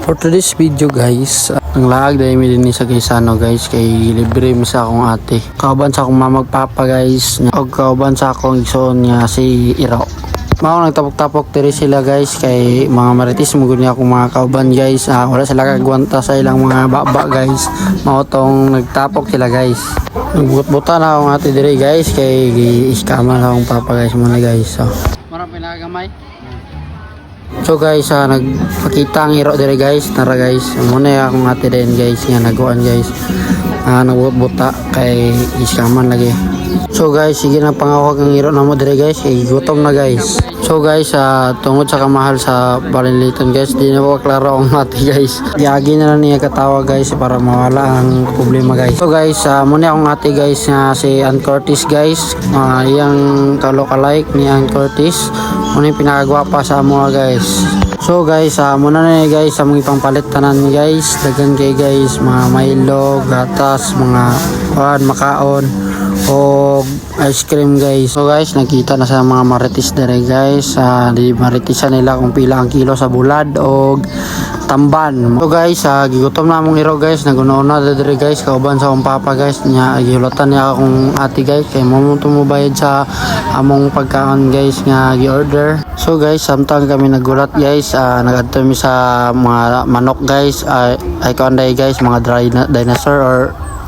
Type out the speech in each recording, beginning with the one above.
For today's video guys, ang laag dahil mi din sa Gaisano guys, kay libre mi sa akong ate. Kauban sa akong mamagpapa guys, o kauban sa akong igsoon niya si Iro. Mao nagtapok-tapok diri sila guys, kay mga maritis mo niya akong mga kauban guys. Wala sila kagwanta sa ilang mga baba guys. Mao tong nagtapok sila guys. Nagbut-buta na akong ate diri guys, kay iskama na akong papa guys muna guys. So, marang pinagamay. So guys, nagpakita ang Iro dire guys, tara guys. Muna akong ate din guys nga naguan guys. Nagbuta kay iskaman lagi. So guys, sige na pangawag ang Iro namo dire guys, kay gutom na guys. So guys, tungod sa kamahal sa Baliliton guys, di na po klaro ang ate guys. Giagi na lang niya katawa guys para mawala ang problema guys. So guys, muna akong ate guys nga si Ann Curtis guys. Iyang kalokalike ni Ann Curtis. Muna yung pinakagwapa sa mga guys. So guys, muna na guys sa mga ipangpalit tanan guys. Dagan kay guys, mga Milo, gatas, mga makaon o ice cream guys. So guys, nakita na sa mga maritis dere guys. Di maritisan nila kung pila ang kilo sa bulad o tamban. So guys, gigutom na among Iro guys. Nagunauna dere guys, kauban sa akong papa guys. Gihulatan niya akong ate guys, kay mo tumubayad sa among pagkaon guys nga gi-order. So guys, samtang kami nagulat guys, nagadto mi sa mga manok guys. Ay konday guys, mga dinosaur or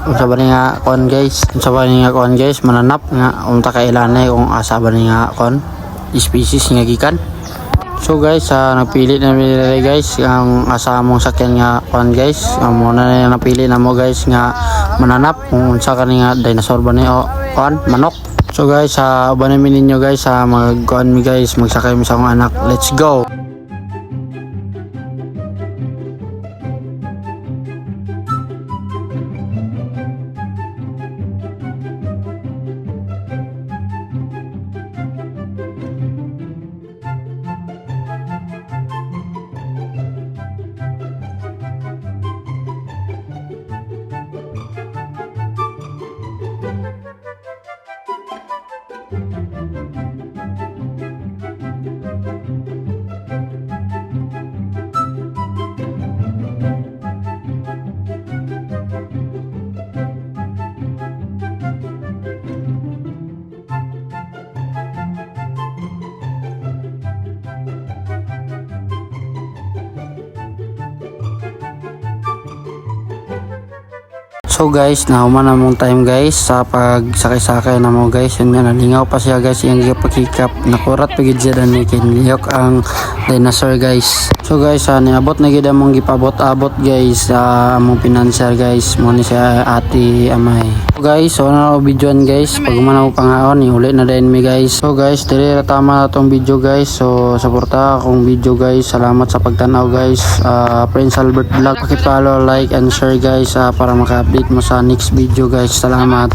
unsa ba ni nga kon guys, mananap nga unta ka ilanay kung asa ba ni nga kon species nga gikan. So guys, napili na nila guys ang asa mong sakyan nga kon guys. Muna na napili na mo guys nga mananap kung unsa ka ni nga dinosaur ba ni o kon manok. So guys, ubanin ninyo guys, mag-kuan mi guys, magsakay mi sa akong anak. Let's go. So guys, nahuman na mong time guys sa pagsakay-sakay na mo guys. Yun nga, nalingaw pa siya guys, yung gipakikap. Nakurat pagid siya na ni kinliyok ang dinosaur guys. So guys, niabot na gid among gipabot-abot guys sa among financial guys. Mo ni siya ate Amay. So guys, na videoan guys. Pag manaw pangaon, uli na din mi guys. So guys, dili ra tama na tong video guys. So suporta akong video guys. Salamat sa pagtanaw guys. Prince Albert Vlog, paki-follow, like and share guys para maka-update mo sa next video guys. Salamat.